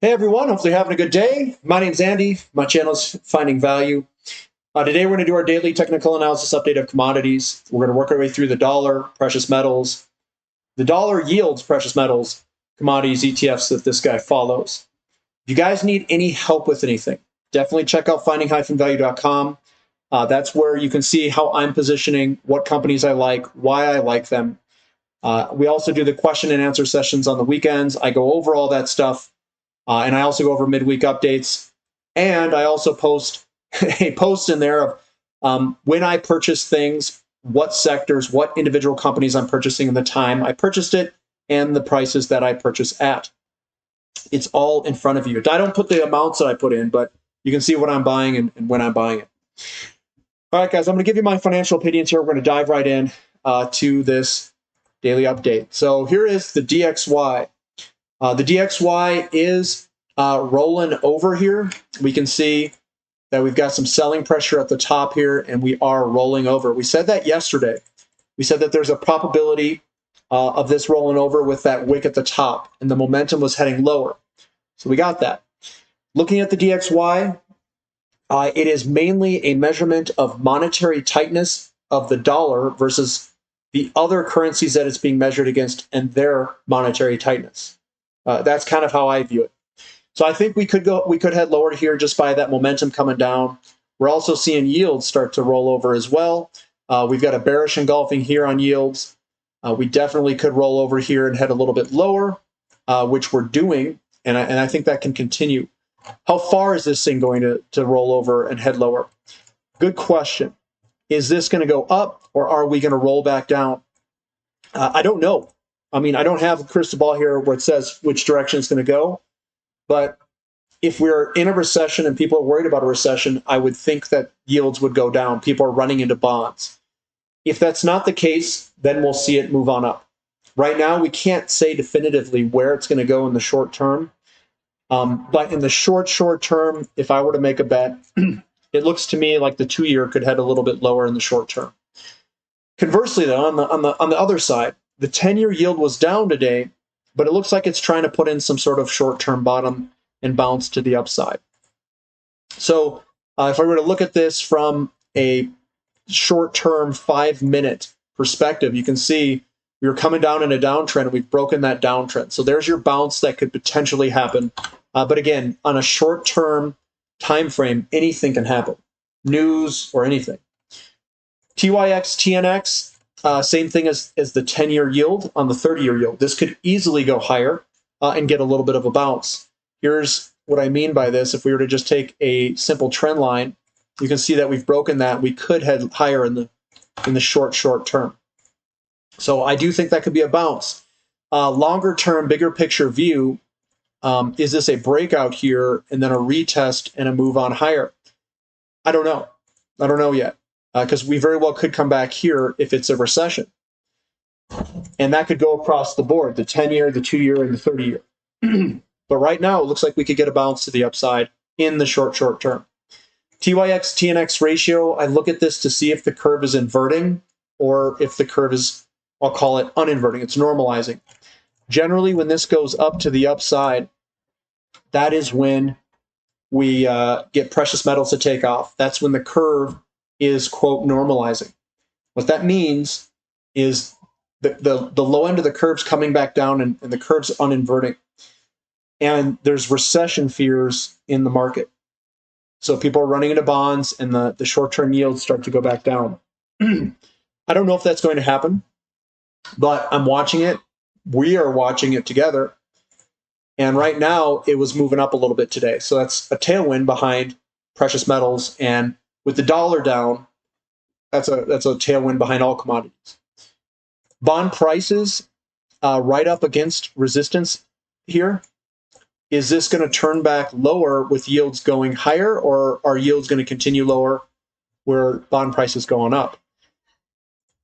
Hey everyone, hopefully you're having a good day. My name's Andy. My channel is Finding Value. Today we're going to do our daily technical analysis update of commodities. We're going to work our way through the dollar, precious metals. The dollar yields precious metals, commodities, ETFs that this guy follows. If you guys need any help with anything, definitely check out finding-value.com. That's where you can see how I'm positioning, what companies I like, why I like them. We also do the question and answer sessions on the weekends. I go over all that stuff. And I also go over midweek updates. And I also post a post in there of when I purchase things, what sectors, what individual companies I'm purchasing, and the time I purchased it, and the prices that I purchase at. It's all in front of you. I don't put the amounts that I put in, but you can see what I'm buying and when I'm buying it. All right, guys, I'm going to give you my financial opinions here. We're going to dive right in to this daily update. So here is the DXY. The DXY is rolling over here. We can see that we've got some selling pressure at the top here, and we are rolling over. We said that yesterday. We said that there's a probability of this rolling over with that wick at the top, and the momentum was heading lower. So we got that. Looking at the DXY, it is mainly a measurement of monetary tightness of the dollar versus the other currencies that it's being measured against and their monetary tightness. That's kind of how I view it. So I think we could head lower here just by that momentum coming down. We're also seeing yields start to roll over as well. We've got a bearish engulfing here on yields. We definitely could roll over here and head a little bit lower, which we're doing, and I think that can continue. How far is this thing going to roll over and head lower? Good question. Is this going to go up, or are we going to roll back down? I don't know. I mean, I don't have a crystal ball here where it says which direction it's going to go. But if we're in a recession and people are worried about a recession, I would think that yields would go down. People are running into bonds. If that's not the case, then we'll see it move on up. Right now, we can't say definitively where it's going to go in the short term. But in the short term, if I were to make a bet, it looks to me like the 2-year could head a little bit lower in the short term. Conversely, though, on the other side, the 10-year yield was down today, but it looks like it's trying to put in some sort of short-term bottom and bounce to the upside. So if I were to look at this from a short-term 5-minute perspective, you can see we were coming down in a downtrend, and we've broken that downtrend. So there's your bounce that could potentially happen. But again, on a short-term time frame, anything can happen, news or anything. TYX, TNX, same thing as the 10-year yield on the 30-year yield. This could easily go higher and get a little bit of a bounce. Here's what I mean by this. If we were to just take a simple trend line, you can see that we've broken that. We could head higher in the short term. So I do think that could be a bounce. Longer term, bigger picture view, is this a breakout here and then a retest and a move on higher? I don't know. I don't know yet. Because we very well could come back here if it's a recession. And that could go across the board, the 10-year, the 2-year, and the 30-year. But right now, it looks like we could get a bounce to the upside in the short term. TYX, TNX ratio, I look at this to see if the curve is inverting or if the curve is, I'll call it uninverting, it's normalizing. Generally, when this goes up to the upside, that is when we get precious metals to take off. That's when the curve is, quote, normalizing. What that means is the low end of the curve's coming back down and the curve's uninverting. And there's recession fears in the market. So people are running into bonds and the short-term yields start to go back down. I don't know if that's going to happen, but I'm watching it. We are watching it together. And right now, it was moving up a little bit today. So that's a tailwind behind precious metals, and with the dollar down, that's a tailwind behind all commodities. Bond prices right up against resistance here. Is this going to turn back lower with yields going higher, or are yields going to continue lower where bond prices going up?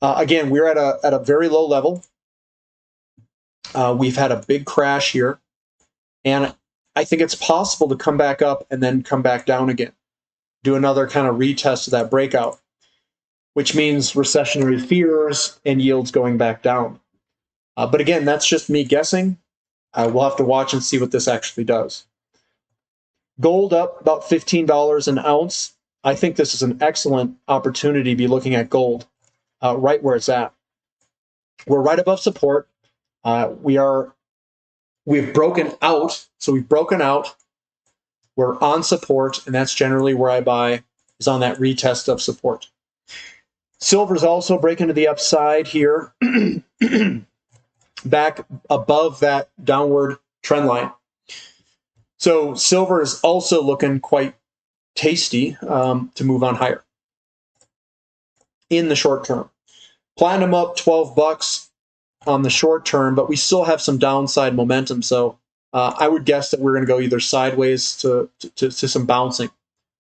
Again, we're at a very low level. We've had a big crash here, and I think it's possible to come back up and then come back down again. Do another kind of retest of that breakout, which means recessionary fears and yields going back down. But again, that's just me guessing. We'll have to watch and see what this actually does. Gold up about $15 an ounce. I think this is an excellent opportunity to be looking at gold right where it's at. We're right above support. We've broken out. So we've broken out. We're on support, and that's generally where I buy, is on that retest of support. Silver's also breaking to the upside here, back above that downward trend line. So silver is also looking quite tasty to move on higher in the short term. Platinum up $12 on the short term, but we still have some downside momentum. So I would guess that we're going to go either sideways to some bouncing,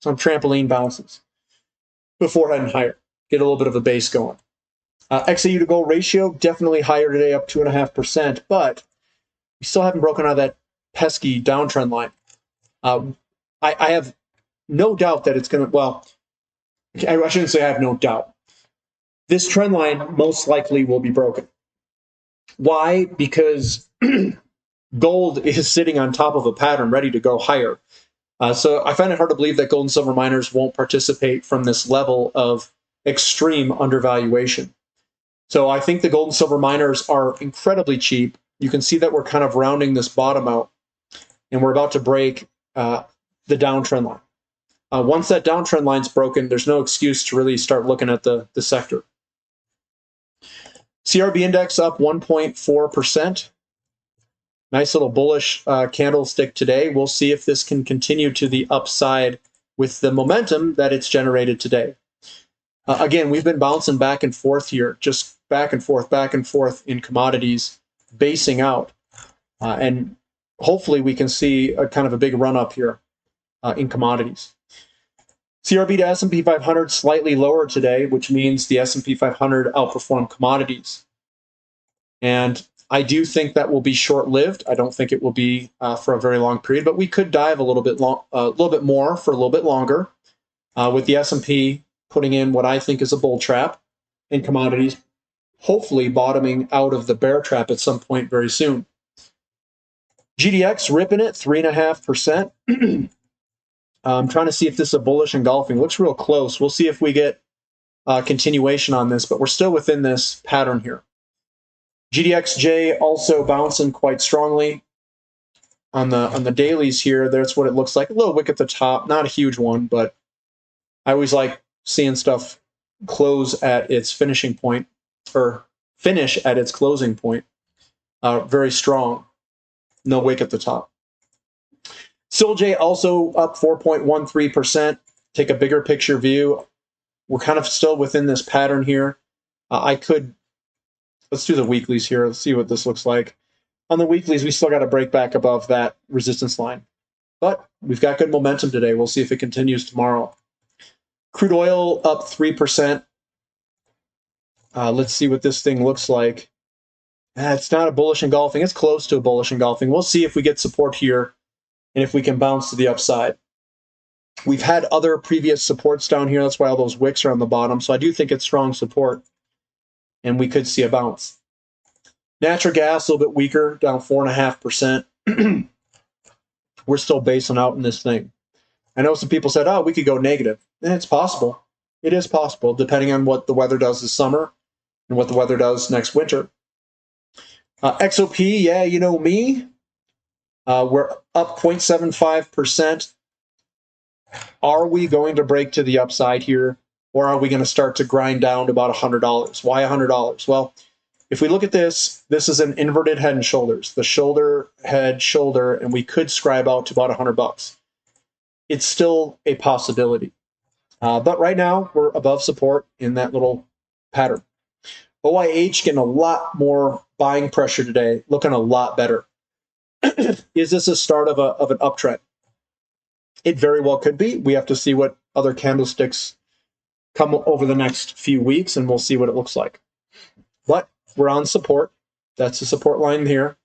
some trampoline bounces before heading higher. Get a little bit of a base going. XAU to gold ratio definitely higher today, up 2.5%, but we still haven't broken out of that pesky downtrend line. I have no doubt that it's going to, well, I shouldn't say I have no doubt. This trend line most likely will be broken. Why? Because gold is sitting on top of a pattern ready to go higher. So I find it hard to believe that gold and silver miners won't participate from this level of extreme undervaluation. So I think the gold and silver miners are incredibly cheap. You can see that we're kind of rounding this bottom out, and we're about to break the downtrend line. Once that downtrend line's broken, there's no excuse to really start looking at the sector. CRB index up 1.4%. Nice little bullish candlestick today. We'll see if this can continue to the upside with the momentum that it's generated today. Again, we've been bouncing back and forth here, just back and forth in commodities, basing out. And hopefully we can see a kind of a big run up here in commodities. CRB to S&P 500 slightly lower today, which means the S&P 500 outperformed commodities. And I do think that will be short-lived. I don't think it will be for a very long period, but we could dive a little bit more for a little bit longer, with the S&P putting in what I think is a bull trap in commodities, hopefully bottoming out of the bear trap at some point very soon. GDX ripping it 3.5%. I'm trying to see if this is a bullish engulfing. Looks real close. We'll see if we get continuation on this, but we're still within this pattern here. GDXJ also bouncing quite strongly on the dailies here. That's what it looks like. A little wick at the top, not a huge one, but I always like seeing stuff close at its finishing point, or finish at its closing point. Very strong. No wick at the top. SILJ also up 4.13%. Take a bigger picture view. We're kind of still within this pattern here. Let's do the weeklies here. Let's see what this looks like. On the weeklies, we still got to break back above that resistance line. But we've got good momentum today. We'll see if it continues tomorrow. Crude oil up 3%. Let's see what this thing looks like. It's not a bullish engulfing. It's close to a bullish engulfing. We'll see if we get support here and if we can bounce to the upside. We've had other previous supports down here. That's why all those wicks are on the bottom. So I do think it's strong support, and we could see a bounce. Natural gas, a little bit weaker, down 4.5%. We're still basing out in this thing. I know some people said, oh, we could go negative. And it's possible. It is possible, depending on what the weather does this summer and what the weather does next winter. XOP, yeah, you know me. We're up 0.75%. Are we going to break to the upside here, or are we going to start to grind down to about $100? Why $100? Well, if we look at this, this is an inverted head and shoulders. The shoulder, head, shoulder, and we could scribe out to about $100. It's still a possibility. But right now, we're above support in that little pattern. OIH getting a lot more buying pressure today, looking a lot better. Is this a start of an uptrend? It very well could be. We have to see what other candlesticks come over the next few weeks, and we'll see what it looks like. But we're on support. That's the support line here.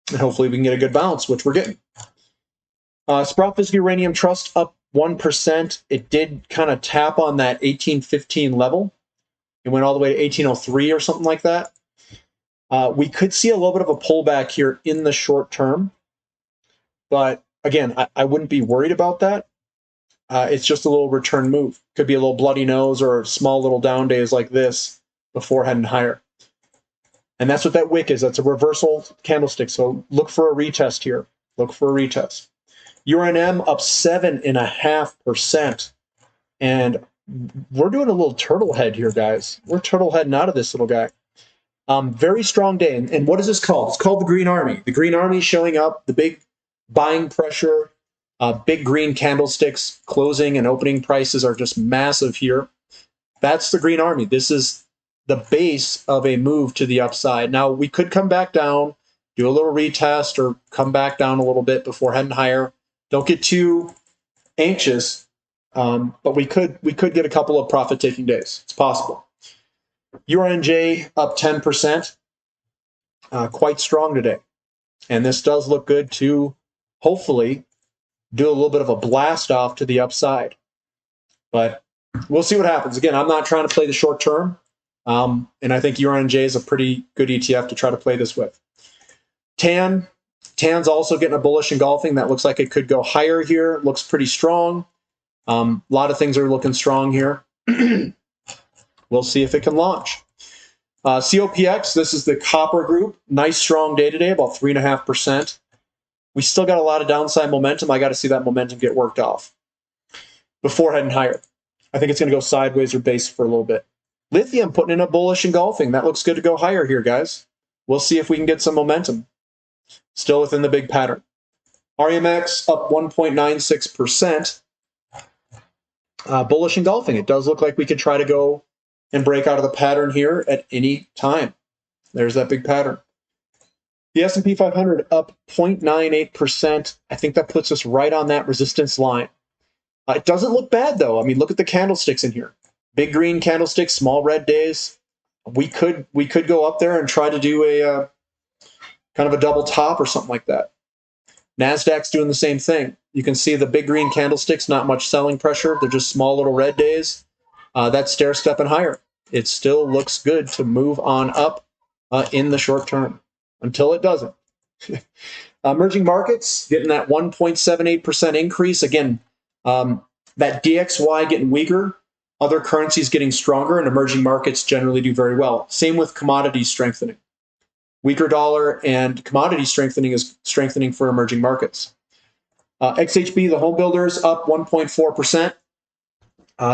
And hopefully we can get a good bounce, which we're getting. Sprott Physical Uranium Trust up 1%. It did kind of tap on that 1815 level. It went all the way to 1803 or something like that. We could see a little bit of a pullback here in the short term, but again, I wouldn't be worried about that. It's just a little return move. Could be a little bloody nose or small little down days like this before heading higher. And that's what that wick is. That's a reversal candlestick. So look for a retest here. Look for a retest. Uranium up 7.5%. And we're doing a little turtle head here, guys. We're turtle heading out of this little guy. Very strong day. And what is this called? It's called the Green Army. The Green Army showing up, the big buying pressure, big green candlesticks, closing and opening prices are just massive here. That's the Green Army. This is the base of a move to the upside. Now, we could come back down, do a little retest, or come back down a little bit before heading higher. Don't get too anxious, but we could get a couple of profit-taking days. It's possible. URNJ up 10%, quite strong today. And this does look good to hopefully do a little bit of a blast off to the upside. But we'll see what happens. Again, I'm not trying to play the short term. And I think URNJ is a pretty good ETF to try to play this with. TAN's also getting a bullish engulfing. That looks like it could go higher here. Looks pretty strong. A lot of things are looking strong here. We'll see if it can launch. COPX, this is the copper group. Nice strong day today, about 3.5%. We still got a lot of downside momentum. I got to see that momentum get worked off before heading higher. I think it's going to go sideways or base for a little bit. Lithium putting in a bullish engulfing. That looks good to go higher here, guys. We'll see if we can get some momentum. Still within the big pattern. RMX up 1.96%. Bullish engulfing. It does look like we could try to go and break out of the pattern here at any time. There's that big pattern. The S&P 500 up 0.98%. I think that puts us right on that resistance line. It doesn't look bad, though. I mean, look at the candlesticks in here. Big green candlesticks, small red days. We could go up there and try to do a kind of a double top or something like that. NASDAQ's doing the same thing. You can see the big green candlesticks, not much selling pressure. They're just small little red days. That's stair-stepping higher. It still looks good to move on up in the short term until it doesn't. Emerging markets getting that 1.78% increase. Again, that DXY getting weaker. Other currencies getting stronger, and emerging markets generally do very well. Same with commodities strengthening. Weaker dollar and commodity strengthening is strengthening for emerging markets. XHB, the home builders, up 1.4%.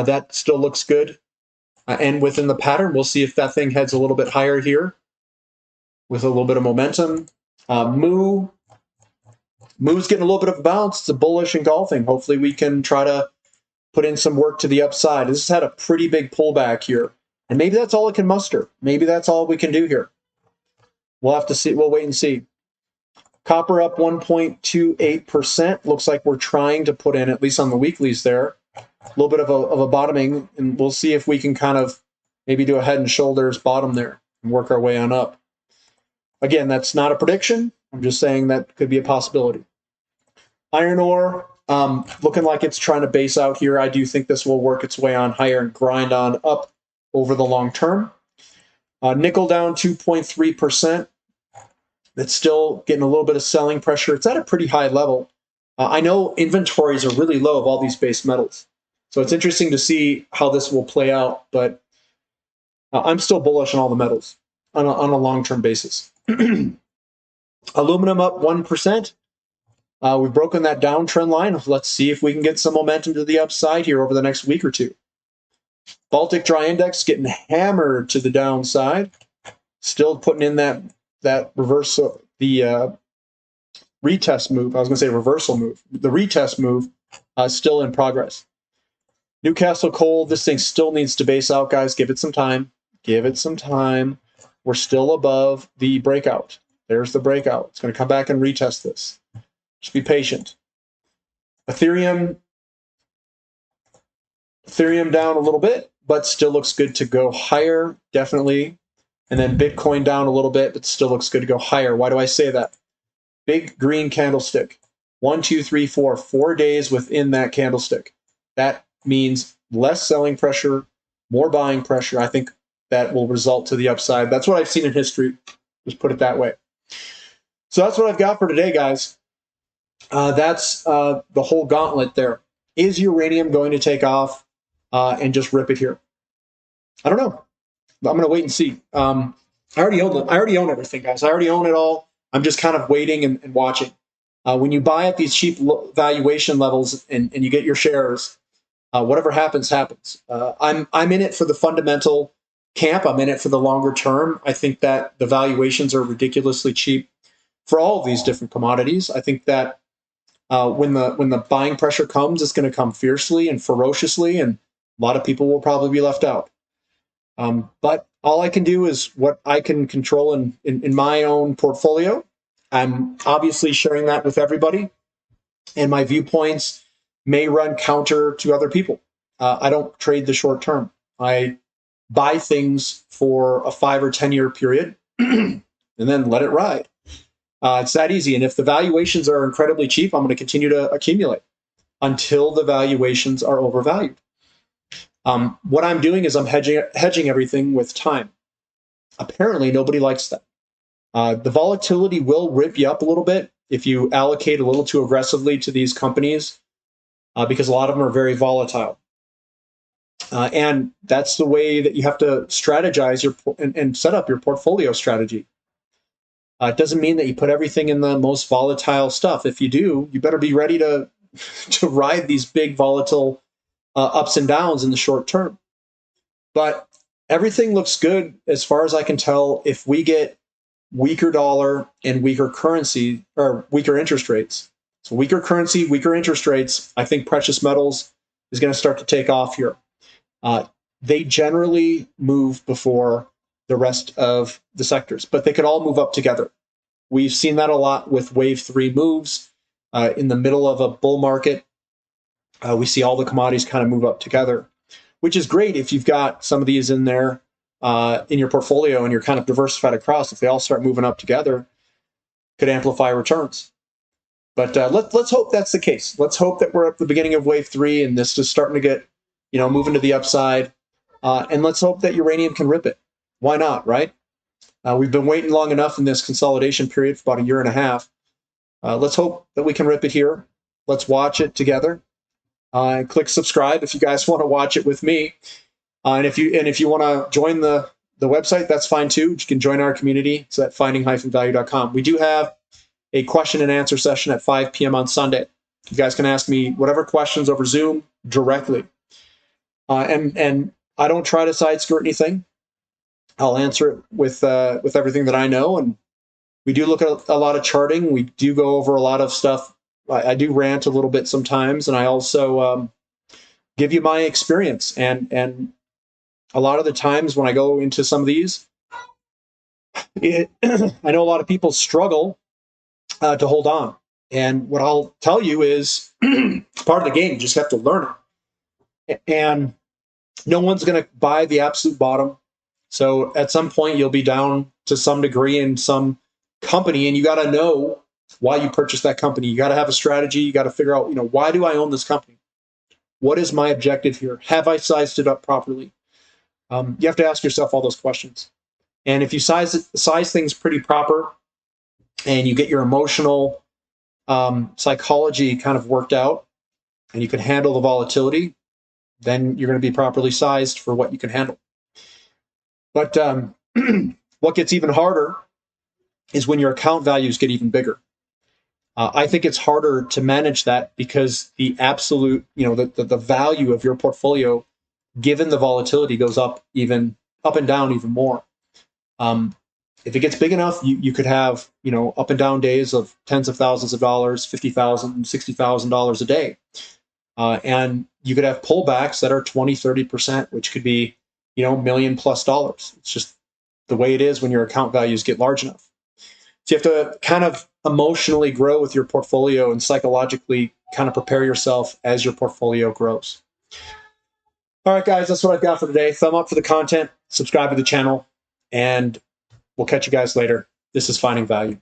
That still looks good. And within the pattern, we'll see if that thing heads a little bit higher here with a little bit of momentum. Moo's getting a little bit of a bounce. It's a bullish engulfing. Hopefully we can try to put in some work to the upside. This has had a pretty big pullback here. And maybe that's all it can muster. Maybe that's all we can do here. We'll have to see. We'll wait and see. Copper up 1.28%. Looks like we're trying to put in, at least on the weeklies there, a little bit of a bottoming. And we'll see if we can kind of maybe do a head and shoulders bottom there and work our way on up. Again, that's not a prediction. I'm just saying that could be a possibility. Iron ore, looking like it's trying to base out here. I do think this will work its way on higher and grind on up over the long term. Nickel down 2.3%. It's still getting a little bit of selling pressure. It's at a pretty high level. I know inventories are really low of all these base metals. So it's interesting to see how this will play out. But I'm still bullish on all the metals on a long-term basis. Aluminum up 1%. We've broken that downtrend line. Let's see if we can get some momentum to the upside here over the next week or two. Baltic Dry Index getting hammered to the downside. Still putting in that reversal, the retest move. I was going to say reversal move. The retest move still in progress. Newcastle Coal, this thing still needs to base out, guys. Give it some time. Give it some time. We're still above the breakout. There's the breakout. It's going to come back and retest this. Just be patient. Ethereum down a little bit, but still looks good to go higher, definitely. And then Bitcoin down a little bit, but still looks good to go higher. Why do I say that? Big green candlestick. 1, 2, 3, 4. 4 days within that candlestick. That means less selling pressure, more buying pressure. I think that will result to the upside. That's what I've seen in history. Just put it that way. So that's what I've got for today, guys. That's the whole gauntlet there. Is uranium going to take off and just rip it here? I don't know. I'm going to wait and see. I already own them. I already own everything, guys. I already own it all. I'm just kind of waiting and watching. When you buy at these cheap valuation levels and you get your shares, whatever happens, happens. I'm in it for the fundamental camp. I'm in it for the longer term. I think that the valuations are ridiculously cheap for all of these different commodities. I think that when the buying pressure comes, it's going to come fiercely and ferociously, and a lot of people will probably be left out. But all I can do is what I can control in my own portfolio. I'm obviously sharing that with everybody, and my viewpoints may run counter to other people. I don't trade the short term. I buy things for a 5 or 10 year period and then let it ride. It's that easy. And if the valuations are incredibly cheap, I'm going to continue to accumulate until the valuations are overvalued. What I'm doing is I'm hedging everything with time. Apparently, nobody likes that. The volatility will rip you up a little bit if you allocate a little too aggressively to these companies, because a lot of them are very volatile. And that's the way that you have to strategize and set up your portfolio strategy. It doesn't mean that you put everything in the most volatile stuff. If you do, you better be ready to ride these big volatile ups and downs in the short term. But everything looks good as far as I can tell if we get weaker dollar and weaker currency, or weaker interest rates. So weaker currency, weaker interest rates, I think precious metals is going to start to take off here. They generally move before the rest of the sectors, but they could all move up together. We've seen that a lot with wave 3 moves. In the middle of a bull market, we see all the commodities kind of move up together, which is great if you've got some of these in there in your portfolio and you're kind of diversified across. If they all start moving up together, could amplify returns. But let's hope that's the case. Let's hope that we're at the beginning of wave 3 and this is starting to get, moving to the upside. And let's hope that uranium can rip it. Why not, right? We've been waiting long enough in this consolidation period for about a year and a half. Let's hope that we can rip it here. Let's watch it together. And click subscribe if you guys want to watch it with me. And if you want to join the website, that's fine too. You can join our community. It's at finding-value.com. We do have a question and answer session at 5 p.m. on Sunday. You guys can ask me whatever questions over Zoom directly. And I don't try to side skirt anything. I'll answer it with everything that I know. And we do look at a lot of charting. We do go over a lot of stuff. I do rant a little bit sometimes, and I also give you my experience. And a lot of the times when I go into some of these, I know a lot of people struggle to hold on. And what I'll tell you is it's part of the game. You just have to learn it. And no one's going to buy the absolute bottom. So at some point, you'll be down to some degree in some company, and you got to know why you purchased that company. You got to have a strategy. You got to figure out, why do I own this company? What is my objective here? Have I sized it up properly? You have to ask yourself all those questions. And if you size things pretty proper and you get your emotional psychology kind of worked out and you can handle the volatility, then you're going to be properly sized for what you can handle. But what gets even harder is when your account values get even bigger. I think it's harder to manage that because the absolute, the value of your portfolio, given the volatility, goes up and down even more. If it gets big enough, you could have, up and down days of tens of thousands of dollars, $50,000, $60,000 a day. And you could have pullbacks that are 20, 30%, which could be, $1 million+ dollars. It's just the way it is when your account values get large enough. So you have to kind of emotionally grow with your portfolio and psychologically kind of prepare yourself as your portfolio grows. All right, guys, that's what I've got for today. Thumb up for the content, subscribe to the channel, and we'll catch you guys later. This is Finding Value.